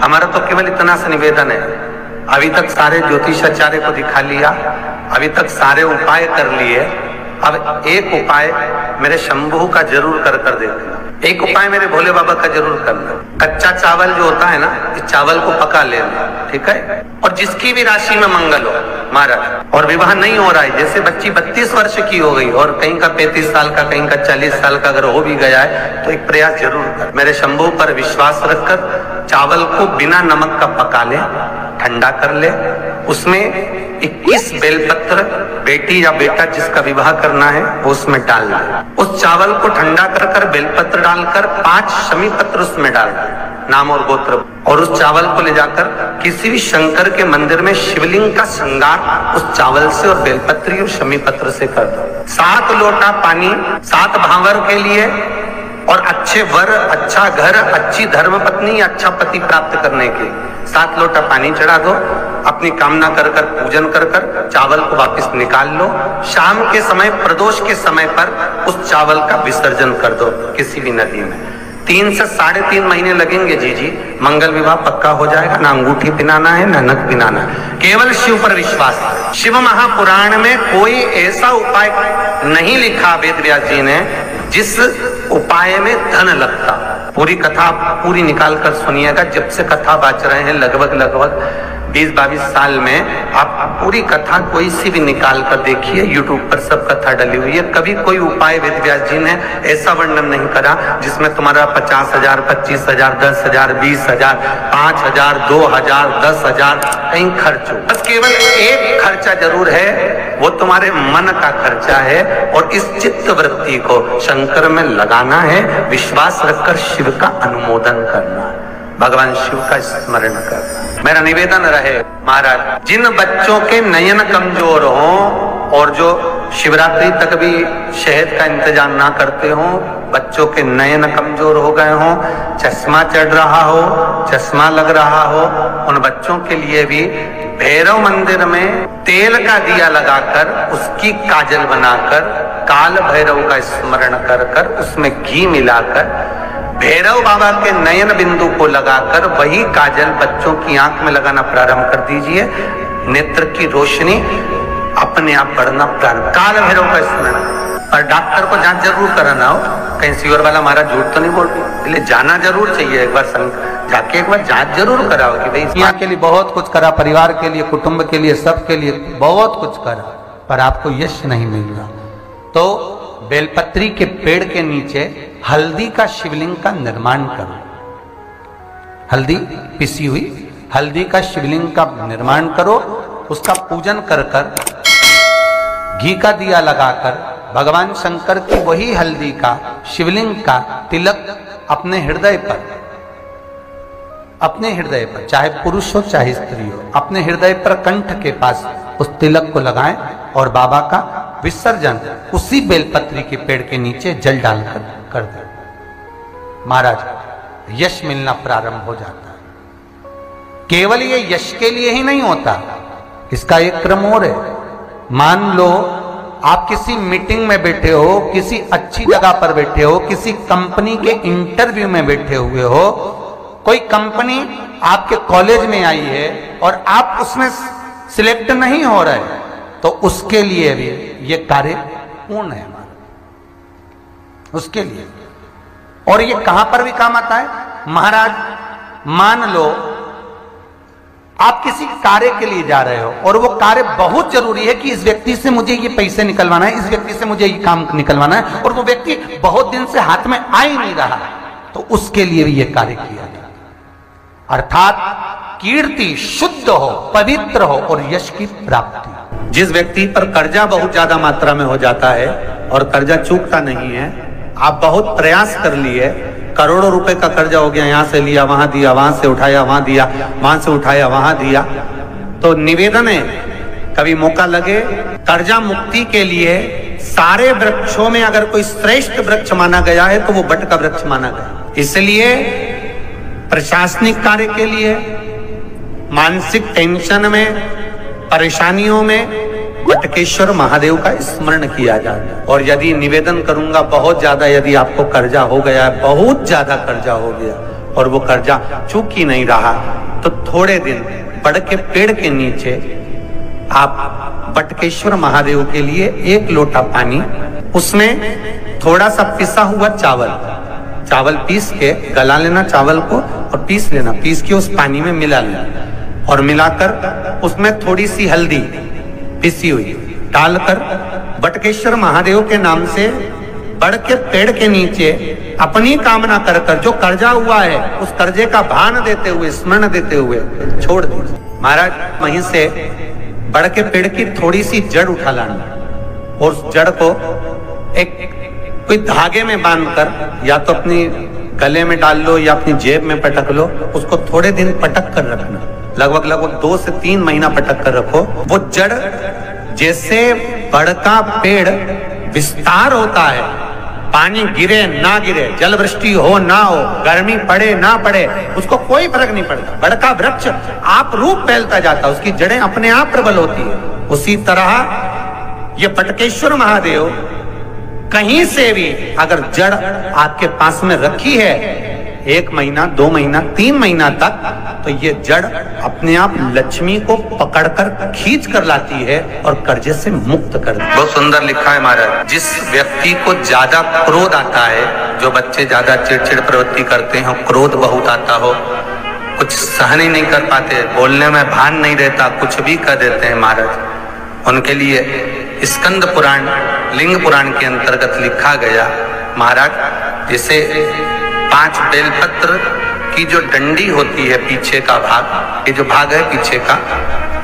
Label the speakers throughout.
Speaker 1: हमारा तो केवल इतना सा निवेदन है, अभी तक सारे ज्योतिषाचार्य को दिखा लिया, अभी तक सारे उपाय कर लिए, अब एक उपाय मेरे शंभू का जरूर कर देना। एक उपाय मेरे भोले बाबा का जरूर करना। कच्चा चावल जो होता है ना, इस चावल को पका लेना, ठीक है। और जिसकी भी राशि में मंगल हो महाराज, और विवाह नहीं हो रहा है, जैसे बच्ची 32 वर्ष की हो गई और कहीं का 35 साल का, कहीं का 40 साल का अगर हो भी गया है, तो एक प्रयास जरूर कर। मेरे शंभू पर विश्वास रखकर चावल को बिना नमक का पका ले, ठंडा कर ले, उसमें 21 बेलपत्र बेटी या बेटा जिसका विवाह करना है वो उसमें डाल दे। उस चावल को ठंडा कर बेलपत्र डालकर 5 शमी पत्र उसमें डाल दे, नाम और गोत्र, और उस चावल को ले जाकर किसी भी शंकर के मंदिर में शिवलिंग का श्रृंगार उस चावल से और बेलपत्री और शमी पत्र से कर दो। 7 लोटा पानी 7 भावर के लिए और अच्छे वर, अच्छा घर, अच्छी धर्म पत्नी, अच्छा पति प्राप्त करने के 7 लोटा पानी चढ़ा दो। अपनी कामना कर पूजन कर चावल को वापस निकाल लो। शाम के समय प्रदोष के समय पर उस चावल का विसर्जन कर दो किसी भी नदी में। 3 से 3.5 महीने लगेंगे जी, मंगल विवाह पक्का हो जाएगा। ना अंगूठी पिनाना है, ना नख पिनाना है, केवल शिव पर विश्वास। शिव महापुराण में कोई ऐसा उपाय नहीं लिखा वेद व्यास जी ने जिस उपाय में धन लगता। पूरी कथा पूरी निकाल कर सुनिएगा। जब से कथा बाच रहे हैं लगभग 20-22 साल में, आप पूरी कथा कोई सी भी निकाल कर देखिए, यूट्यूब पर सब कथा डली हुई है। कभी कोई उपाय वेद व्यास जी ने ऐसा वर्णन नहीं करा जिसमें तुम्हारा 50,000, 25,000, 10,000, 20,000, 5,000, 2,000, 10,000 कहीं खर्च हो। बस केवल एक खर्चा जरूर है, वो तुम्हारे मन का खर्चा है, और इस चित्त वृत्ति को शंकर में लगाना है, विश्वास रखकर शिव का अनुमोदन करना है, भगवान शिव का स्मरण करना। मेरा निवेदन रहे महाराज, जिन बच्चों के नयन कमजोर हों और जो शिवरात्रि तक भी शहद का इंतजाम ना करते हों, बच्चों के नयन कमजोर हो गए हों, चश्मा चढ़ रहा हो, चश्मा लग रहा हो, उन बच्चों के लिए भी भैरव मंदिर में तेल का दिया लगाकर उसकी काजल बनाकर काल भैरव का स्मरण कर उसमें घी मिलाकर भैरव बाबा के नयन बिंदु को लगाकर वही काजल बच्चों की आंख में लगाना प्रारंभ कर दीजिए। नेत्र की रोशनी अपने आप बढ़ना प्रारंभ। काल भैरव का स्मरण। और डॉक्टर को जांच जरूर कराना हो, कहीं सीवर वाला हमारा झूठ तो नहीं बोल रही, इसलिए जाना जरूर चाहिए। एक बार जाके एक बार जांच जरूर कराओ कि भाई यहाँ के लिए बहुत कुछ करा, परिवार के लिए, कुटुंब के लिए, सबके लिए बहुत कुछ करा, पर आपको यश नहीं मिल रहा, तो बेलपत्री के पेड़ के नीचे हल्दी का शिवलिंग का निर्माण करो। हल्दी पिसी हुई हल्दी का शिवलिंग का निर्माण करो, उसका पूजन कर घी का दिया लगाकर भगवान शंकर की वही हल्दी का शिवलिंग का तिलक अपने हृदय पर, चाहे पुरुष हो चाहे स्त्री हो, अपने हृदय पर कंठ के पास उस तिलक को लगाएं और बाबा का विसर्जन उसी बेलपत्री के पेड़ के नीचे जल डालकर कर दे। महाराज यश मिलना प्रारंभ हो जाता है। केवल ये यश के लिए ही नहीं होता, इसका एक क्रम और है। मान लो आप किसी मीटिंग में बैठे हो, किसी अच्छी जगह पर बैठे हो, किसी कंपनी के इंटरव्यू में बैठे हुए हो, कोई कंपनी आपके कॉलेज में आई है और आप उसमें सिलेक्ट नहीं हो रहे, तो उसके लिए भी ये कार्य पूर्ण है हमारा, उसके लिए। और ये कहां पर भी काम आता है महाराज। मान लो आप किसी कार्य के लिए जा रहे हो और वो कार्य बहुत जरूरी है कि इस व्यक्ति से मुझे ये पैसे निकलवाना है, इस व्यक्ति से मुझे ये काम निकलवाना है, और वो व्यक्ति बहुत दिन से हाथ में आ ही नहीं रहा, तो उसके लिए भी ये कार्य किया जाता है। अर्थात कीर्ति शुद्ध हो, पवित्र हो और यश की प्राप्ति। जिस व्यक्ति पर कर्जा बहुत ज्यादा मात्रा में हो जाता है और कर्जा चूकता नहीं है, आप बहुत प्रयास कर लिए, करोड़ों रुपए का कर्जा हो गया, यहां से लिया वहां दिया, वहां से उठाया वहां दिया, वहां से उठाया वहां दिया, तो निवेदन है कभी मौका लगे कर्जा मुक्ति के लिए सारे वृक्षों में अगर कोई श्रेष्ठ वृक्ष माना गया है तो वो बट का वृक्ष माना गया। इसलिए प्रशासनिक कार्य के लिए, मानसिक टेंशन में, परेशानियों में बटकेश्वर महादेव का स्मरण किया जाए। और यदि निवेदन करूंगा बहुत ज्यादा, यदि आपको कर्जा हो गया है, बहुत ज्यादा कर्जा हो गया, और वो कर्जा चूक ही नहीं रहा, तो थोड़े दिन बड़ के पेड़ के नीचे आप बटकेश्वर महादेव के लिए 1 लोटा पानी, उसमें थोड़ा सा पिसा हुआ चावल पीस के गला लेना चावल को और पीस लेना, पीस के उस पानी में मिला लेना और मिलाकर उसमें थोड़ी सी हल्दी पिसी हुई डालकर बटकेश्वर महादेव के नाम से बड़ के पेड़ के नीचे अपनी कामना कर कर जो कर्जा हुआ है उस कर्जे का भान देते हुए, स्मरण देते हुए छोड़ दीजिए। महाराज वहीं से बड़ के पेड़ की थोड़ी सी जड़ उठा लाना और उस जड़ को एक कोई धागे में बांधकर या तो अपनी गले में डाल लो या अपनी जेब में पटक लो, उसको थोड़े दिन पटक कर रखना, लगभग 2 से 3 महीना पटक कर रखो। वो जड़ जैसे बड़ का पेड़ विस्तार होता है, पानी गिरे ना गिरे, जल वृष्टि हो ना हो, गर्मी पड़े ना पड़े, उसको कोई फर्क नहीं पड़ता, बड़ का वृक्ष आप रूप फैलता जाता, उसकी जड़ें अपने आप प्रबल होती है। उसी तरह ये बटकेश्वर महादेव कहीं से भी अगर जड़ आपके पास में रखी है 1 महीना 2 महीना 3 महीना तक, तो ये जड़ अपने आप लक्ष्मी को पकड़कर खींच कर लाती है और कर्जे से मुक्त कर देती है। बहुत सुंदर लिखा है महाराज। जिस व्यक्ति को ज्यादा क्रोध आता है, जो बच्चे ज्यादा चिड़चिड़ प्रवृत्ति करते हैं, क्रोध बहुत आता हो, कुछ सहन ही नहीं कर पाते, बोलने में भान नहीं रहता, कुछ भी कर देते हैं महाराज, उनके लिए स्कंद पुराण लिंग पुराण के अंतर्गत लिखा गया महाराज, जैसे 5 बेलपत्र की जो डंडी होती है, पीछे का भाग, ये जो भाग है पीछे का,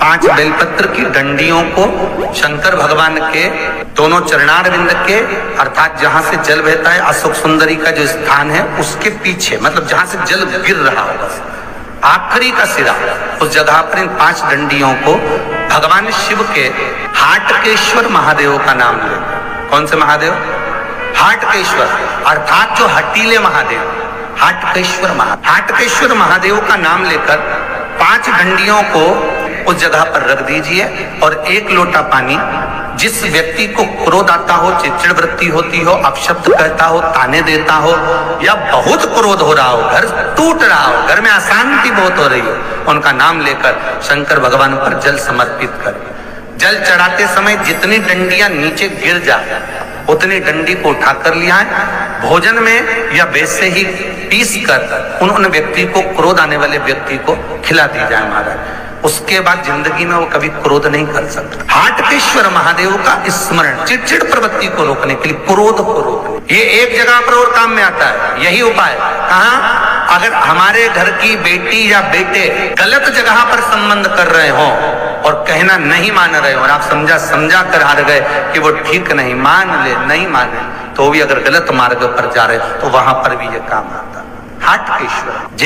Speaker 1: 5 बेलपत्र की डंडियों को शंकर भगवान के दोनों चरणारविंद के, अर्थात जहां से जल बहता है अशोक सुंदरी का जो स्थान है उसके पीछे, मतलब जहां से जल गिर रहा हो बस आखिरी का सिरा, उस जगह पर इन 5 डंडियों को भगवान शिव के हाटकेश्वर महादेव का नाम ले। कौन से महादेव? हाटकेश्वर, अर्थात जो हटीले महादेव, हाटकेश्वर महादेव का नाम लेकर 5 डंडियों को उस जगह पर रख दीजिए और 1 लोटा पानी, जिस व्यक्ति को क्रोध आता हो, चिड़चिड़ वृत्ति होती हो, अपशब्द कहता हो, ताने देता हो, या बहुत क्रोध हो रहा हो, घर टूट रहा हो, घर में अशांति बहुत हो रही हो, उनका नाम लेकर शंकर भगवान पर जल समर्पित करें। जल चढ़ाते समय जितनी डंडियां नीचे गिर जाए उतनी डंडी को उठाकर लिया है, भोजन में या वैसे ही पीस कर उन व्यक्ति को, क्रोध आने वाले व्यक्ति को खिला दी जाए महाराज। उसके बाद जिंदगी में वो कभी क्रोध नहीं कर सकता। हाटकेश्वर महादेव का स्मरण चिड़चिड़ प्रवृत्ति को रोकने के लिए, क्रोध को रोकने, ये एक जगह पर और काम में आता है। यही उपाय कहाँ? अगर हमारे घर की बेटी या बेटे गलत जगह पर संबंध कर रहे हो और कहना नहीं मान रहे हो और आप समझा कर हार गए कि वो ठीक नहीं, मान ले, नहीं माने, तो भी अगर गलत मार्ग पर जा रहे तो वहां पर भी ये काम आता है। हाटकेश्वर